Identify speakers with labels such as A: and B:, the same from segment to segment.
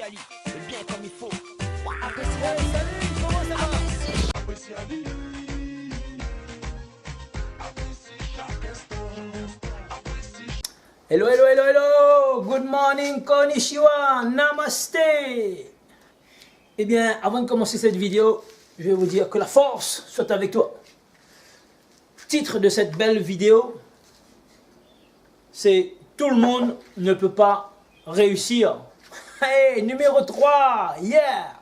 A: Ali, le bien comme il faut.
B: Hey, salut, comment ça va? Hello, hello, hello, hello! Good morning, konnichiwa, namaste! Eh bien, avant de commencer cette vidéo, je vais vous dire que la force soit avec toi. Titre de cette belle vidéo, c'est « Tout le monde ne peut pas réussir ». Hey, numéro 3, yeah!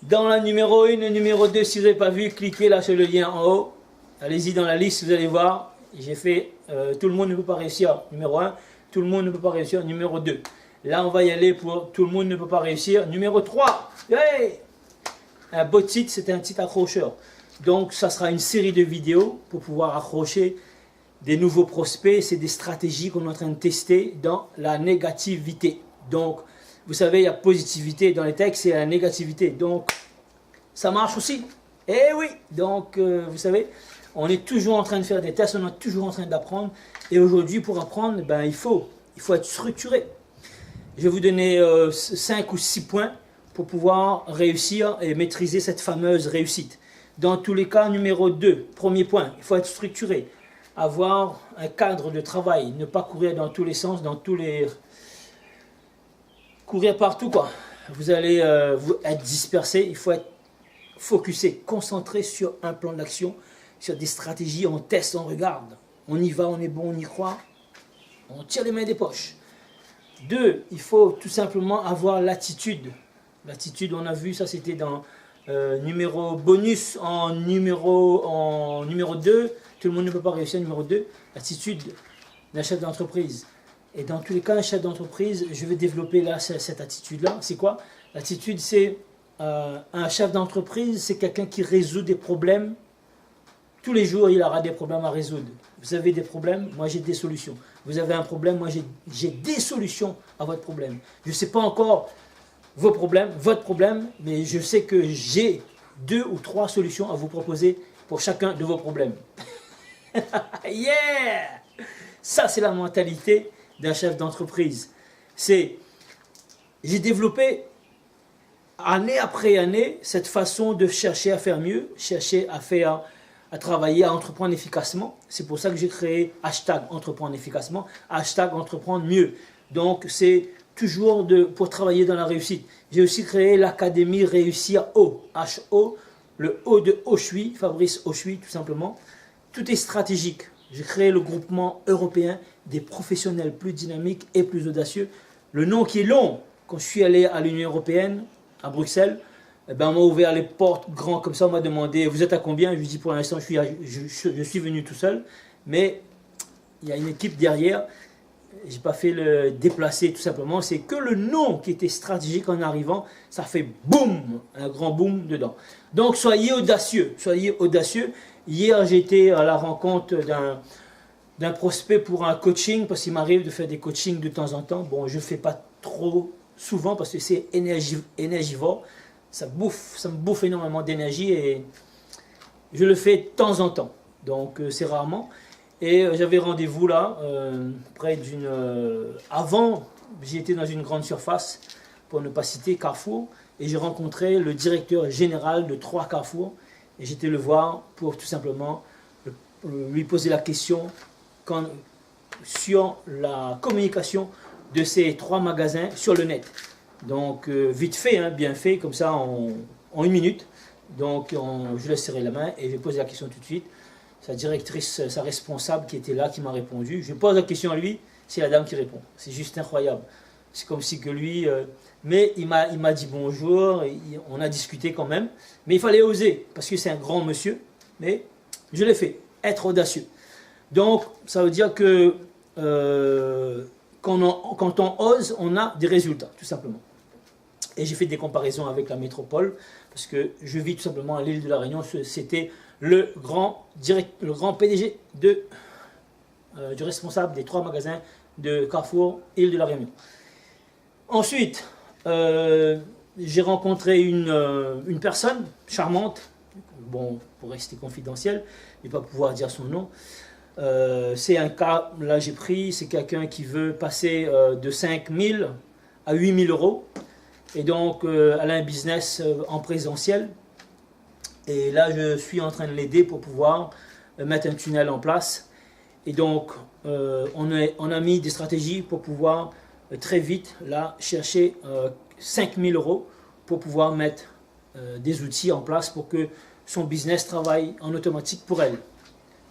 B: Dans la numéro 1 et numéro 2, si vous n'avez pas vu, cliquez là sur le lien en haut. Allez-y dans la liste, vous allez voir. J'ai fait tout le monde ne peut pas réussir, numéro 1. Tout le monde ne peut pas réussir, numéro 2. Là, on va y aller pour tout le monde ne peut pas réussir, numéro 3. Hey! Un beau titre, c'est un titre accrocheur. Donc, ça sera une série de vidéos pour pouvoir accrocher des nouveaux prospects. C'est des stratégies qu'on est en train de tester dans la négativité. Donc, vous savez, il y a positivité dans les textes et la négativité. Donc, ça marche aussi. Eh oui! Donc, vous savez, on est toujours en train de faire des tests, on est toujours en train d'apprendre. Et aujourd'hui, pour apprendre, ben, il faut être structuré. Je vais vous donner 5 ou 6 points pour pouvoir réussir et maîtriser cette fameuse réussite. Dans tous les cas, numéro 2, premier point, il faut être structuré. Avoir un cadre de travail, ne pas courir dans tous les sens, courir partout, quoi. Vous allez être dispersé, il faut être focusé, concentré sur un plan d'action, sur des stratégies, on teste, on regarde. On y va, on est bon, on y croit, on tire les mains des poches. 2, il faut tout simplement avoir l'attitude. L'attitude, on a vu, ça c'était dans numéro bonus en numéro 2. Tout le monde ne peut pas réussir, numéro 2. L'attitude d'un chef d'entreprise. Et dans tous les cas, un chef d'entreprise, je vais développer là cette attitude-là. C'est quoi? L'attitude, c'est un chef d'entreprise, c'est quelqu'un qui résout des problèmes. Tous les jours, il aura des problèmes à résoudre. Vous avez des problèmes, moi j'ai des solutions. Vous avez un problème, moi j'ai des solutions à votre problème. Je ne sais pas encore vos problèmes, votre problème, mais je sais que j'ai 2 ou 3 solutions à vous proposer pour chacun de vos problèmes. Yeah! Ça, c'est la mentalité d'un chef d'entreprise. J'ai développé année après année cette façon de chercher à faire mieux, chercher à travailler, à entreprendre efficacement. C'est pour ça que j'ai créé hashtag entreprendre efficacement, hashtag entreprendre mieux. Donc c'est toujours pour travailler dans la réussite. J'ai aussi créé l'académie Réussir O, H-O, le O de Oshui, Fabrice Oshui tout simplement. Tout est stratégique. J'ai créé le groupement européen des professionnels plus dynamiques et plus audacieux. Le nom qui est long, quand je suis allé à l'Union européenne, à Bruxelles, eh ben, on m'a ouvert les portes grand comme ça, on m'a demandé vous êtes à combien? Je lui ai dit pour l'instant je suis venu tout seul, mais il y a une équipe derrière, j'ai pas fait le déplacer tout simplement, c'est que le nom qui était stratégique en arrivant, ça fait boum, un grand boum dedans. Donc soyez audacieux, soyez audacieux. Hier j'étais à la rencontre d'un prospect pour un coaching, parce qu'il m'arrive de faire des coachings de temps en temps. Bon, je ne fais pas trop souvent parce que c'est énergivore. Ça me bouffe énormément d'énergie et je le fais de temps en temps. Donc c'est rarement. Et j'avais rendez-vous là, près d'une... avant, j'étais dans une grande surface, pour ne pas citer Carrefour, et j'ai rencontré le directeur général de 3 Carrefour. Et j'étais le voir pour tout simplement lui poser la question sur la communication de ces 3 magasins sur le net. Donc vite fait, hein, bien fait, comme ça en 1 minute. Donc je lui ai serré la main et je lui ai posé la question tout de suite. Sa directrice, sa responsable qui était là, qui m'a répondu. Je pose la question à lui, c'est la dame qui répond. C'est juste incroyable. C'est comme si que lui... mais il m'a dit bonjour, on a discuté quand même. Mais il fallait oser, parce que c'est un grand monsieur. Mais je l'ai fait, être audacieux. Donc, ça veut dire que quand on ose, on a des résultats, tout simplement. Et j'ai fait des comparaisons avec la métropole, parce que je vis tout simplement à l'île de la Réunion. C'était le grand PDG du responsable des 3 magasins de Carrefour, île de la Réunion. Ensuite, j'ai rencontré une personne charmante, bon, pour rester confidentiel, je ne vais pas pouvoir dire son nom. C'est un cas, là j'ai pris, c'est quelqu'un qui veut passer de 5 000 à 8 000 euros. Et donc, elle a un business en présentiel. Et là, je suis en train de l'aider pour pouvoir mettre un tunnel en place. Et donc, on a mis des stratégies pour pouvoir très vite là chercher 5 000 € pour pouvoir mettre des outils en place pour que son business travaille en automatique pour elle.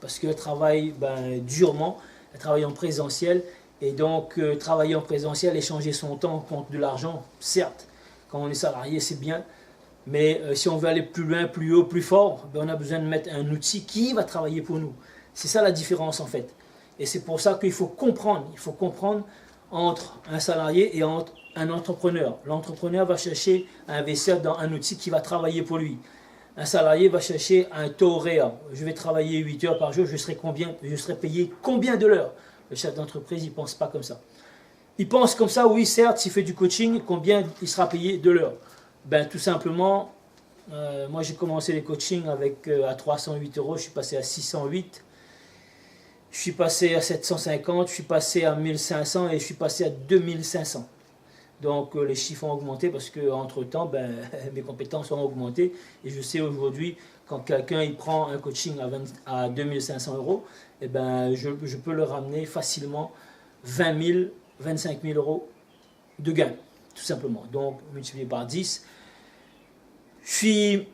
B: Parce qu'elle travaille durement, elle travaille en présentiel. Et donc, travailler en présentiel, échanger son temps contre de l'argent, certes, quand on est salarié, c'est bien. Mais si on veut aller plus loin, plus haut, plus fort, on a besoin de mettre un outil qui va travailler pour nous. C'est ça la différence en fait. Et c'est pour ça qu'il faut comprendre. Il faut comprendre entre un salarié et entre un entrepreneur. L'entrepreneur va chercher à investir dans un outil qui va travailler pour lui. Un salarié va chercher un taux horaire. Je vais travailler 8 heures par jour, je serai payé combien de l'heure? Le chef d'entreprise, il ne pense pas comme ça. Il pense comme ça, oui, certes, s'il fait du coaching, combien il sera payé de l'heure? Tout simplement, moi j'ai commencé les coachings à 308 €, je suis passé à 608, je suis passé à 750, je suis passé à 1500 et je suis passé à 2500. Donc les chiffres ont augmenté parce qu'entre temps, mes compétences ont augmenté. Et je sais aujourd'hui, quand quelqu'un il prend un coaching à 2500 €, je peux le ramener facilement 20 000, 25 000 € de gain, tout simplement. Donc multiplié par 10. Je suis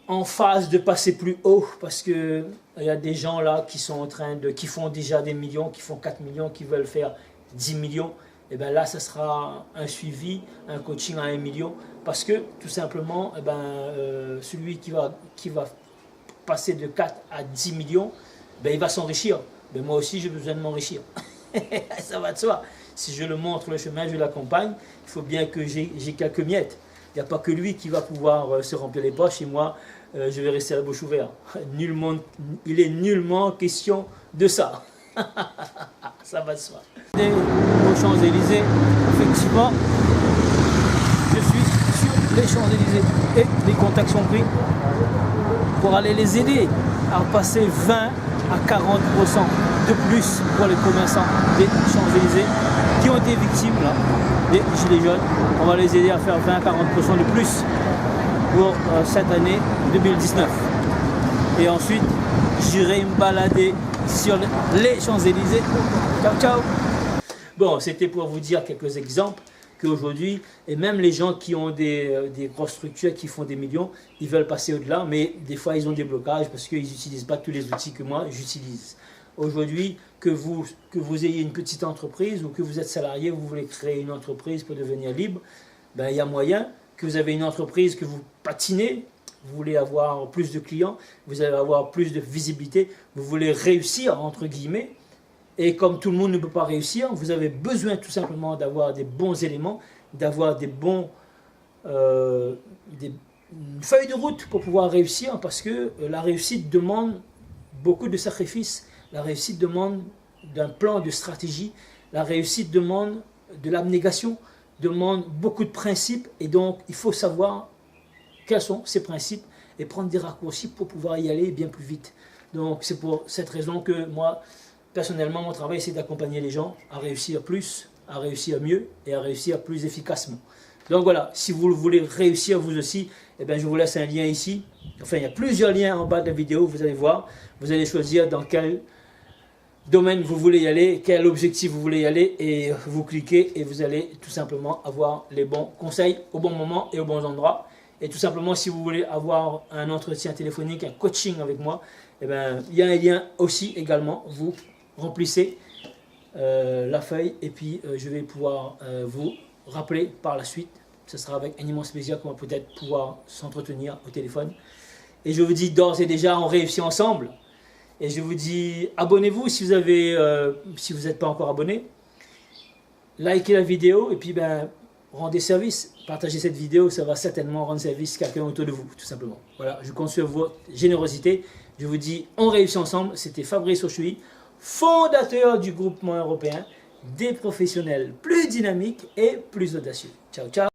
B: en phase de passer plus haut parce qu'il y a des gens là qui sont qui font déjà des millions, qui font 4 millions, qui veulent faire 10 millions. Et bien là, ça sera un suivi, un coaching à 1 million. Parce que tout simplement, celui qui va passer de 4 à 10 millions, il va s'enrichir. Moi aussi, j'ai besoin de m'enrichir. Ça va de soi. Si je le montre le chemin, je l'accompagne, il faut bien que j'ai quelques miettes. Il n'y a pas que lui qui va pouvoir se remplir les poches et moi, je vais rester la bouche ouverte. Il est nullement question de ça. Ça va de soi. Aux Champs-Élysées, effectivement, je suis sur les Champs-Élysées et les contacts sont pris pour aller les aider à passer 20 à 40% de plus pour les commerçants des Champs-Élysées qui ont été victimes là, des gilets jaunes. On va les aider à faire 20 à 40% de plus pour cette année 2019. Et ensuite, j'irai me balader sur les Champs-Élysées. Ciao, ciao. Bon, c'était pour vous dire quelques exemples qu'aujourd'hui, et même les gens qui ont des grosses structures, qui font des millions, ils veulent passer au-delà, mais des fois ils ont des blocages parce qu'ils n'utilisent pas tous les outils que moi j'utilise. Aujourd'hui, que vous ayez une petite entreprise ou que vous êtes salarié, vous voulez créer une entreprise pour devenir libre, il y a moyen que vous avez une entreprise que vous patinez, vous voulez avoir plus de clients, vous allez avoir plus de visibilité, vous voulez réussir entre guillemets. Et comme tout le monde ne peut pas réussir, vous avez besoin tout simplement d'avoir des bons éléments, d'avoir des feuilles de route pour pouvoir réussir, parce que la réussite demande beaucoup de sacrifices, la réussite demande d'un plan de stratégie, la réussite demande de l'abnégation, demande beaucoup de principes, et donc il faut savoir quels sont ces principes et prendre des raccourcis pour pouvoir y aller bien plus vite. Donc c'est pour cette raison que moi, personnellement, mon travail, c'est d'accompagner les gens à réussir plus, à réussir mieux et à réussir plus efficacement. Donc voilà, si vous voulez réussir vous aussi, je vous laisse un lien ici. Enfin, il y a plusieurs liens en bas de la vidéo, vous allez voir. Vous allez choisir dans quel domaine vous voulez y aller, quel objectif vous voulez y aller, et vous cliquez et vous allez tout simplement avoir les bons conseils au bon moment et au bon endroit. Et tout simplement, si vous voulez avoir un entretien téléphonique, un coaching avec moi, il y a un lien aussi également. Vous remplissez la feuille et puis je vais pouvoir vous rappeler par la suite. Ce sera avec un immense plaisir qu'on va peut-être pouvoir s'entretenir au téléphone. Et je vous dis d'ores et déjà, on réussit ensemble. Et je vous dis, abonnez-vous si vous n'êtes pas encore abonné. Likez la vidéo et puis rendez service. Partagez cette vidéo, ça va certainement rendre service à quelqu'un autour de vous, tout simplement. Voilà, je compte sur votre générosité. Je vous dis, on réussit ensemble. C'était Fabrice Ochoui, fondateur du groupement européen des professionnels plus dynamiques et plus audacieux. Ciao, ciao.